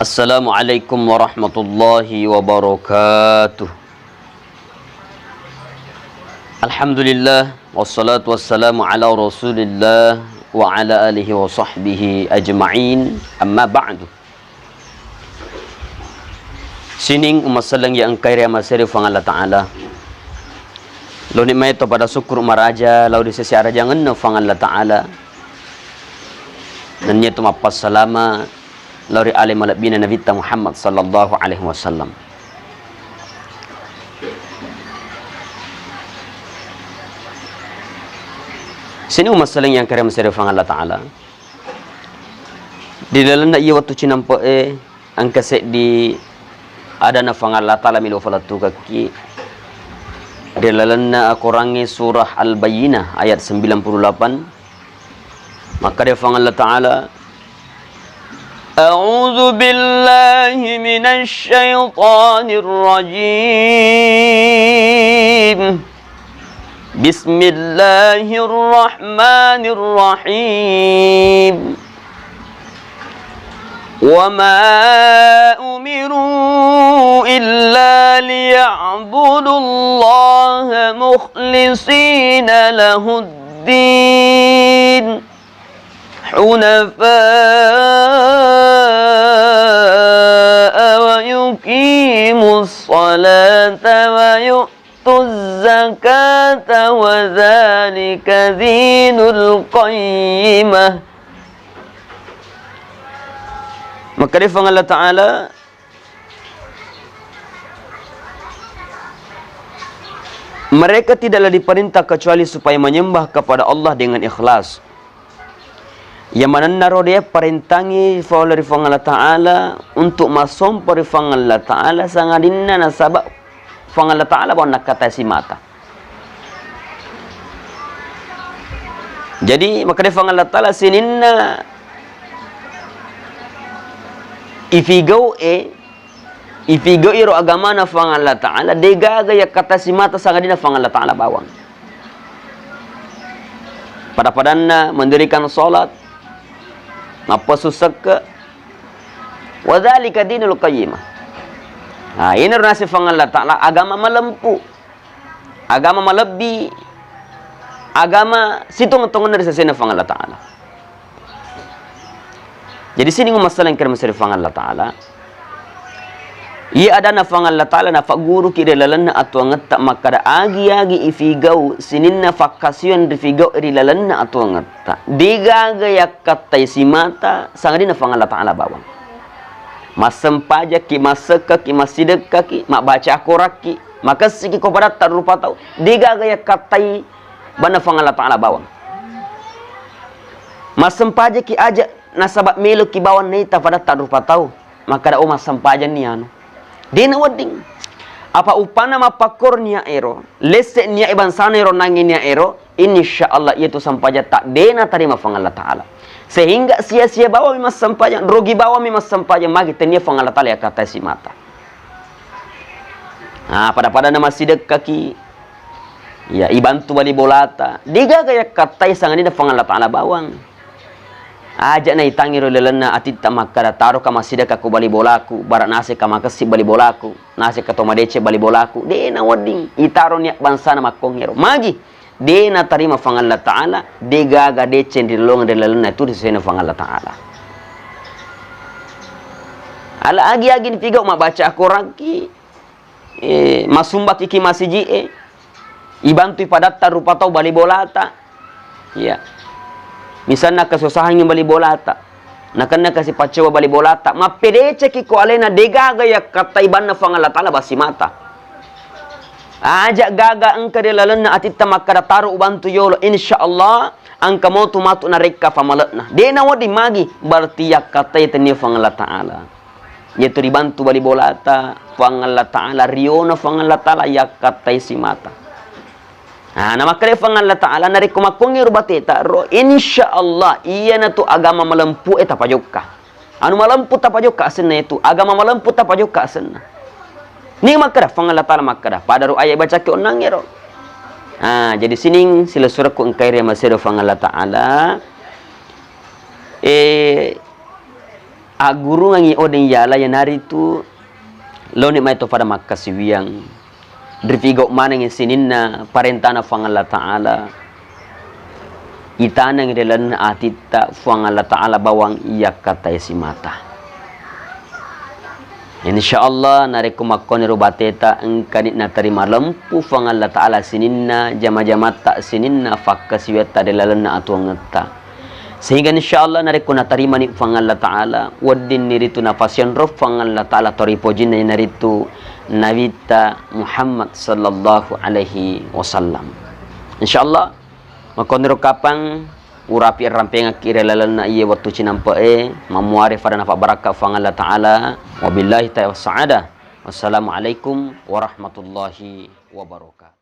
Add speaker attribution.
Speaker 1: Assalamualaikum warahmatullahi wabarakatuh. Alhamdulillah wassalatu wassalamu ala Rasulillah wa ala alihi wa sahbihi ajma'in. Amma ba'du. Sining umasalang yang kaya masiri fang Allah Ta'ala. Lo ni may to pada syukur maraja lau di sisi araja ngenno fang Allah Ta'ala. Dan nya to mapas salama lauri alim malabina Nabi Muhammad sallallahu alaihi wasallam. Sini masalah yang kaya masih refang Allah Ta'ala. Di dalam nak ia waktu cinampo angka set di ada nafang Allah Ta'ala milu falatu kaki. Di dalam nak akurangi surah Al-Bayyinah ayat 98. Maka refang Allah Ta'ala, أعوذ بالله من الشيطان الرجيم بسم الله الرحمن الرحيم وما أمروا إلا ليعبدوا الله مخلصين له الدين حنفاء ويقيموا الصلاة ويؤتوا الزكاة وذلك دين القيمة. Maka dia firman Allah Ta'ala, mereka tidaklah diperintah kecuali supaya menyembah kepada Allah dengan ikhlas. Yang mana naro dia perintangi oleh rifang Allah Ta'ala untuk masuk perifang Allah Ta'ala sangadinna nasabak fang Allah Ta'ala bawa nak kata si mata. Jadi maka rifang Allah Ta'ala sininna ifigau iro agama na fang Allah Ta'ala dega gaya kata si mata sangadinna fang Allah Ta'ala bawang. Pada padanna mendirikan solat apa susah ke wadzalika dinul qayyimah. Ini nasi fang Allah Ta'ala agama melempu, agama melebi, agama situng-tungan dari sesena fang Allah Ta'ala. Jadi sini masalah yang kira masih fang Allah Ta'ala. Ia ada nafang Allah Ta'ala nafak guru kira lalana atau ngeta maka ada agi-agi ifigau sinin nafak kasihan ifigau iri lalana atau ngeta diga gaya katai si mata sangat nafang Allah Ta'ala bawang masem paja ki maseka ki masideka ki mak baca akoraki maka siki ko pada tak rupa tahu diga gaya katai banafang Allah Ta'ala bawang masem paja ki aja nasabak melu ki bawang nita pada tak rupa tahu maka ada masem paja ni anu dina wading apa upana mapakur niya ero lese niya iban sana ero nangin niya ero insyaallah itu sampaja tak dena tarima fang Allah Ta'ala sehingga sia-sia bawa mimas sampaja rugi bawa mimas sampaja magi tenia fang Allah Ta'ala ya kata si mata. Pada nama sidek kaki ya ibantu bali bolata diga gaya kata sangan ida fang Allah Ta'ala bawang aja na itangi rolelena atita makara taro kama sidaka ku bali bolaku barat nase kama kasi bali bolaku nase katoma dece bali bolaku dena wading itaro niak bansana makongero magi dena tarima fang Allah Ta'ala degaga dece di lolong rolelena itu disena fang Allah Ta'ala ala agi-agi tiga mak baca akoraki masumba kiki masiji ibantu ipadatta rupa tau bali bolata ya misalnya kesusahan yang bali bolata nakana kasi pacewa bali bolata mapedece ki ko alena degaga ya kata ibanna fang Allah Ta'ala basi mata aja gaga angka de lalana atitta makara taru ubantu yolo insyaallah angka mau tu matu na rekka famalatna dena wadi magi berarti ya kata itani fang Allah Ta'ala yaitu dibantu bali bolata fang Allah Ta'ala riona fang Allah Ta'ala ya kata si mata. Nama kare fang Allah Ta'ala nari kumakongi rubati taro insyaallah iya na tu agama malempu eta pajokka anu malempu ta pajokka asenna itu agama malempu ta pajokka asenna ni makara fang Allah Ta'ala makara pada ru ayat baca ke onang ero jadi sining sila suraku engkai re masira fang Allah Ta'ala guru ngi odeng yala ya nari tu lo ni mai to pada makasiwiang drifigo mana ngi sininna parentana fang Allah taala itana ngi delan atita fang Allah taala bawang iya kata si mata. Insyaallah nari kumakon rubateta engkanit na terima lempu fang Allah taala sininna jama-jama tak sininna fakasiwet ta delalan na atuang ngeta. Sehingga insyaallah nari kuna tarima ni fang Allah taala waddin niritu nafasyan rof fang Allah taala toripojin na naritu nabita Muhammad sallallahu alaihi wasallam. Insyaallah makon kapang urapi rampeng akirelalan na iye waktu cinampa mamuari pada nafa barakah fang Allah taala wabillahi ta'ala sa'ada. Wassalamualaikum warahmatullahi wabarakatuh.